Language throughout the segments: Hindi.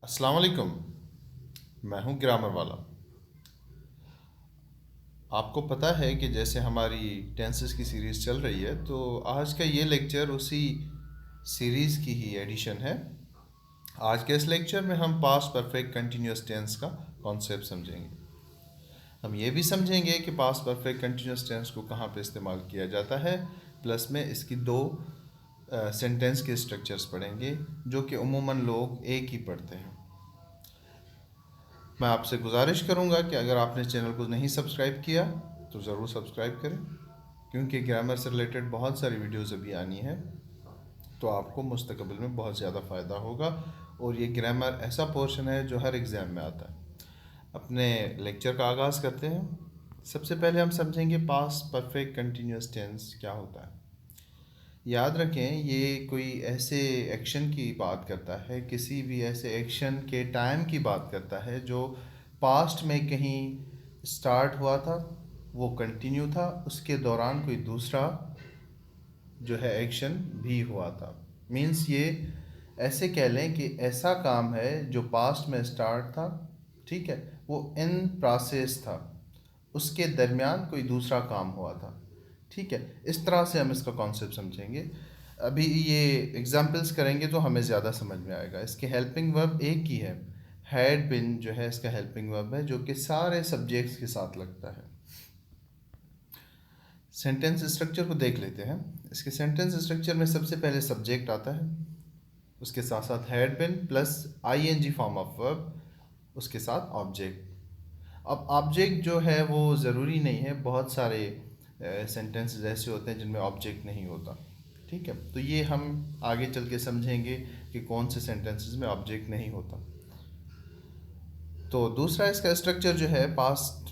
अस्सलाम वालेकुम। मैं हूं ग्रामर वाला। आपको पता है कि जैसे हमारी टेंसेस की सीरीज़ चल रही है, तो आज का ये लेक्चर उसी सीरीज़ की ही एडिशन है। आज के इस लेक्चर में हम पास्ट परफेक्ट कंटिन्यूअस टेंस का कॉन्सेप्ट समझेंगे। हम ये भी समझेंगे कि पास्ट परफेक्ट कंटिन्यूअस टेंस को कहाँ पे इस्तेमाल किया जाता है, प्लस में इसकी दो सेंटेंस के स्ट्रक्चर्स पढ़ेंगे जो कि उमूमन लोग एक ही पढ़ते हैं। मैं आपसे गुजारिश करूंगा कि अगर आपने चैनल को नहीं सब्सक्राइब किया तो ज़रूर सब्सक्राइब करें, क्योंकि ग्रामर से रिलेटेड बहुत सारी वीडियोज़ अभी आनी है, तो आपको मुस्तकबिल में बहुत ज़्यादा फ़ायदा होगा। और ये ग्रामर ऐसा पोर्शन है जो हर एग्ज़ाम में आता है। अपने लेक्चर का आगाज़ करते हैं। सबसे पहले हम समझेंगे पास्ट परफेक्ट कंटिन्यूअस टेंस क्या होता है। याद रखें, ये कोई ऐसे एक्शन की बात करता है, किसी भी ऐसे एक्शन के टाइम की बात करता है जो पास्ट में कहीं स्टार्ट हुआ था, वो कंटिन्यू था, उसके दौरान कोई दूसरा जो है एक्शन भी हुआ था। मीन्स ये ऐसे कह लें कि ऐसा काम है जो पास्ट में स्टार्ट था, ठीक है, वो इन प्रोसेस था, उसके दरमियान कोई दूसरा काम हुआ था, ठीक है। इस तरह से हम इसका कॉन्सेप्ट समझेंगे। अभी ये एग्जांपल्स करेंगे तो हमें ज़्यादा समझ में आएगा। इसके हेल्पिंग वर्ब एक ही है, हैड बिन जो है इसका हेल्पिंग वर्ब है, जो कि सारे सब्जेक्ट्स के साथ लगता है। सेंटेंस स्ट्रक्चर को देख लेते हैं। इसके सेंटेंस स्ट्रक्चर में सबसे पहले सब्जेक्ट आता है, उसके साथ साथ had been plus ING form of verb, उसके साथ ऑब्जेक्ट। अब ऑब्जेक्ट जो है वो ज़रूरी नहीं है, बहुत सारे सेंटेंसेस ऐसे होते हैं जिनमें ऑब्जेक्ट नहीं होता, ठीक है। तो ये हम आगे चल के समझेंगे कि कौन से सेंटेंसेस में ऑब्जेक्ट नहीं होता। तो दूसरा इसका स्ट्रक्चर जो है पास्ट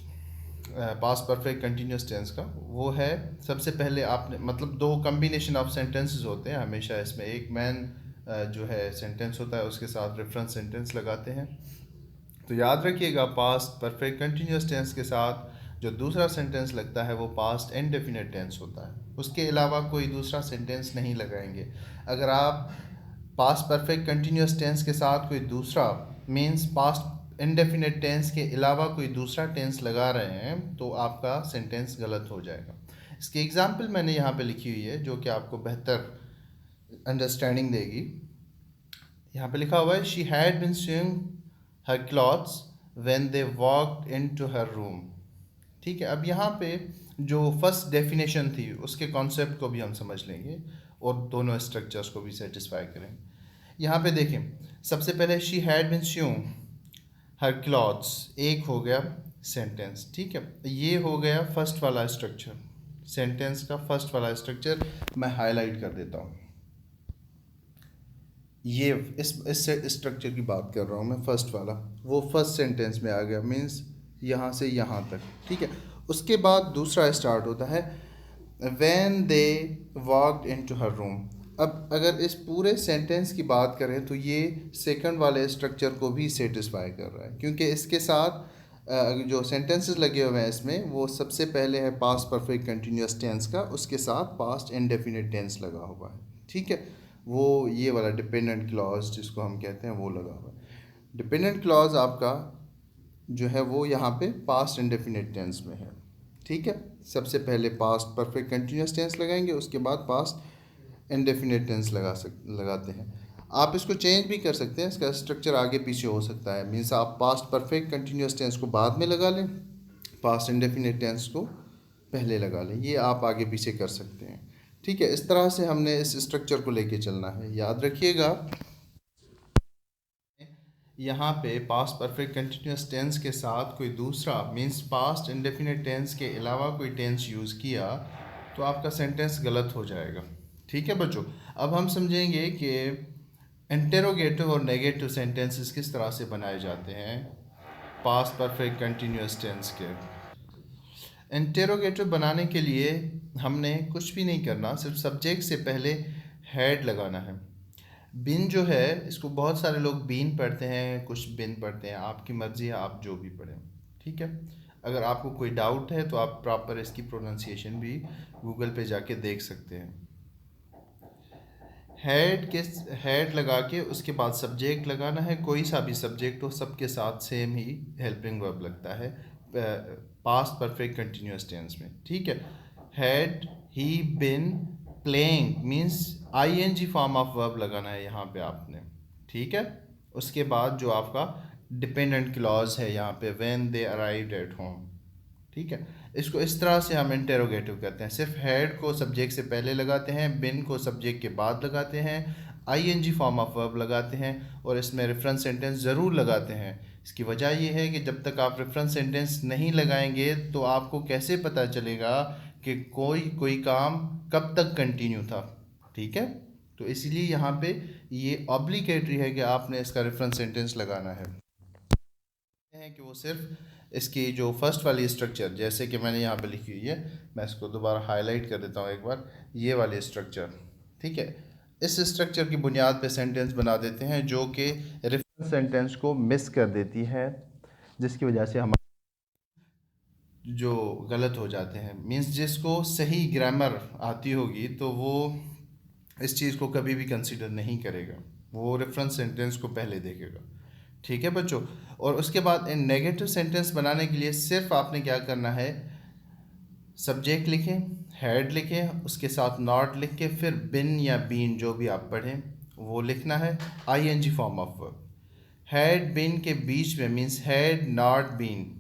परफेक्ट कंटिन्यूअस टेंस का, वो है सबसे पहले आपने मतलब दो कम्बिनेशन ऑफ सेंटेंसेस होते हैं हमेशा इसमें। एक मैन जो है सेंटेंस होता है, उसके साथ रेफरेंस सेंटेंस लगाते हैं। तो याद रखिएगा, पास्ट परफेक्ट कंटिन्यूअस टेंस के साथ जो दूसरा सेंटेंस लगता है वो पास्ट इंडेफिनिट टेंस होता है, उसके अलावा कोई दूसरा सेंटेंस नहीं लगाएंगे। अगर आप पास्ट परफेक्ट कंटिन्यूअस टेंस के साथ कोई दूसरा मीन्स पास्ट इंडेफिनिट टेंस के अलावा कोई दूसरा टेंस लगा रहे हैं तो आपका सेंटेंस गलत हो जाएगा। इसकी एग्जांपल मैंने यहाँ पे लिखी हुई है जो कि आपको बेहतर अंडरस्टैंडिंग देगी। यहाँ पे लिखा हुआ है, she had been sewing her clothes when they walked into her room. ठीक है, अब यहाँ पे जो फर्स्ट डेफिनेशन थी उसके कॉन्सेप्ट को भी हम समझ लेंगे और दोनों स्ट्रक्चर्स को भी सेटिस्फाई करेंगे। यहाँ पे देखें, सबसे पहले she had been sewing her clothes, एक हो गया सेंटेंस, ठीक है। ये हो गया फर्स्ट वाला स्ट्रक्चर, सेंटेंस का फर्स्ट वाला स्ट्रक्चर मैं हाईलाइट कर देता हूँ। ये इस स्ट्रक्चर की बात कर रहा हूँ मैं, फर्स्ट वाला, वो फर्स्ट सेंटेंस में आ गया, मीन्स यहाँ से यहाँ तक, ठीक है। उसके बाद दूसरा स्टार्ट होता है, when they walked into her room. अब अगर इस पूरे सेंटेंस की बात करें तो ये सेकंड वाले स्ट्रक्चर को भी सेटिस्फाई कर रहा है, क्योंकि इसके साथ जो सेंटेंसेस लगे हुए हैं इसमें, वो सबसे पहले है पास्ट परफेक्ट कंटिन्यूअस टेंस का, उसके साथ पास्ट इंडेफिनिट टेंस लगा हुआ है, ठीक है। वो ये वाला डिपेंडेंट क्लॉज जिसको हम कहते हैं वो लगा हुआ है। डिपेंडेंट क्लॉज आपका जो है वो यहाँ पे पास्ट इंडेफिनिट टेंस में है, ठीक है। सबसे पहले पास्ट परफेक्ट कंटिन्यूअस टेंस लगाएंगे, उसके बाद पास्ट इंडेफिनिट टेंस लगाते हैं। आप इसको चेंज भी कर सकते हैं, इसका स्ट्रक्चर आगे पीछे हो सकता है। मीन्स आप पास्ट परफेक्ट कंटिन्यूअस टेंस को बाद में लगा लें, पास्ट इंडेफिनिट टेंस को पहले लगा लें, ये आप आगे पीछे कर सकते हैं, ठीक है। इस तरह से हमने इस स्ट्रक्चर को लेके चलना है। याद रखिएगा, यहाँ पे पास्ट परफेक्ट कंटिन्यूअस टेंस के साथ कोई दूसरा मीन्स पास्ट इंडेफिनिट टेंस के अलावा कोई टेंस यूज़ किया तो आपका सेंटेंस गलत हो जाएगा, ठीक है बच्चों। अब हम समझेंगे कि इंटेरोगेटिव और नेगेटिव सेंटेंसेस किस तरह से बनाए जाते हैं पास्ट परफेक्ट कंटिन्यूअस टेंस के। इंटेरोगेटिव बनाने के लिए हमने कुछ भी नहीं करना, सिर्फ सब्जेक्ट से पहले हैड लगाना है। बिन जो है इसको बहुत सारे लोग बीन पढ़ते हैं, कुछ बिन पढ़ते हैं, आपकी मर्ज़ी है, आप जो भी पढ़ें, ठीक है। अगर आपको कोई डाउट है तो आप प्रॉपर इसकी प्रोनाउंसिएशन भी गूगल पे जाके देख सकते हैं। हेड के हेड लगा के उसके बाद सब्जेक्ट लगाना है, कोई सा भी सब्जेक्ट हो सबके साथ सेम ही हेल्पिंग वर्ब लगता है पास्ट परफेक्ट कंटिन्यूअस टेंस में, ठीक है। हैड ही been playing means ING form of verb लगाना है यहाँ पे आपने, ठीक है। उसके बाद जो आपका डिपेंडेंट क्लॉज है यहाँ पे, when they arrived at home, ठीक है। इसको इस तरह से हम इंटेरोगेटिव करते हैं, सिर्फ हेड को सब्जेक्ट से पहले लगाते हैं, बिन को सब्जेक्ट के बाद लगाते हैं, आईएनजी फॉर्म ऑफ वर्ब लगाते हैं, और इसमें रेफरेंस सेंटेंस ज़रूर लगाते हैं। इसकी वजह यह है कि जब तक आप रेफरेंस सेंटेंस नहीं लगाएंगे तो आपको कैसे पता चलेगा कि कोई काम कब तक कंटिन्यू था, ठीक है। तो इसीलिए यहाँ पे ये ऑब्लिगेटरी है कि आपने इसका रेफरेंस सेंटेंस लगाना है कि वो सिर्फ इसकी जो फर्स्ट वाली स्ट्रक्चर, जैसे कि मैंने यहाँ पे लिखी हुई है, मैं इसको दोबारा हाईलाइट कर देता हूँ एक बार, ये वाली स्ट्रक्चर, ठीक है। इस स्ट्रक्चर की बुनियाद पे सेंटेंस बना देते हैं जो कि रेफरेंस सेंटेंस को मिस कर देती है, जिसकी वजह से हम जो गलत हो जाते हैं। मींस जिसको सही ग्रामर आती होगी तो वो इस चीज़ को कभी भी कंसीडर नहीं करेगा, वो रेफरेंस सेंटेंस को पहले देखेगा, ठीक है बच्चों। और उसके बाद इन नेगेटिव सेंटेंस बनाने के लिए सिर्फ आपने क्या करना है, सब्जेक्ट लिखें, हेड लिखें, उसके साथ नॉट लिख के फिर बिन या बीन जो भी आप पढ़ें वो लिखना है, ING form of verb. Had been के बीच में मीन्स हैड नॉट बीन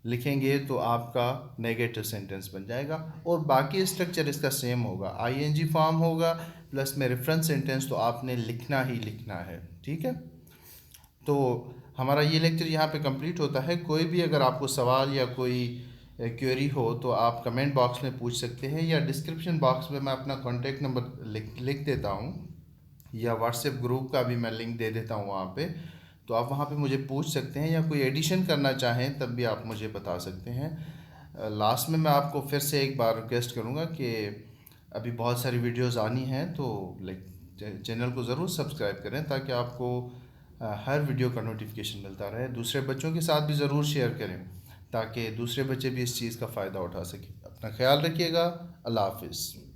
लिखेंगे तो आपका नेगेटिव सेंटेंस बन जाएगा, और बाकी स्ट्रक्चर इसका सेम होगा, आईएनजी फॉर्म होगा प्लस में रेफरेंस सेंटेंस तो आपने लिखना ही लिखना है, ठीक है। तो हमारा ये लेक्चर यहाँ पे कंप्लीट होता है। कोई भी अगर आपको सवाल या कोई क्वेरी हो तो आप कमेंट बॉक्स में पूछ सकते हैं, या डिस्क्रिप्शन बॉक्स में मैं अपना कॉन्टैक्ट नंबर लिख देता हूँ, या व्हाट्सएप ग्रुप का भी मैं लिंक दे देता हूँ वहाँ पे, तो आप वहाँ पे मुझे पूछ सकते हैं, या कोई एडिशन करना चाहें तब भी आप मुझे बता सकते हैं। लास्ट में मैं आपको फिर से एक बार रिक्वेस्ट करूँगा कि अभी बहुत सारी वीडियोस आनी हैं, तो लाइक चैनल को ज़रूर सब्सक्राइब करें ताकि आपको हर वीडियो का नोटिफिकेशन मिलता रहे। दूसरे बच्चों के साथ भी ज़रूर शेयर करें ताकि दूसरे बच्चे भी इस चीज़ का फ़ायदा उठा सकें। अपना ख्याल रखिएगा। अल्लाह हाफिज़।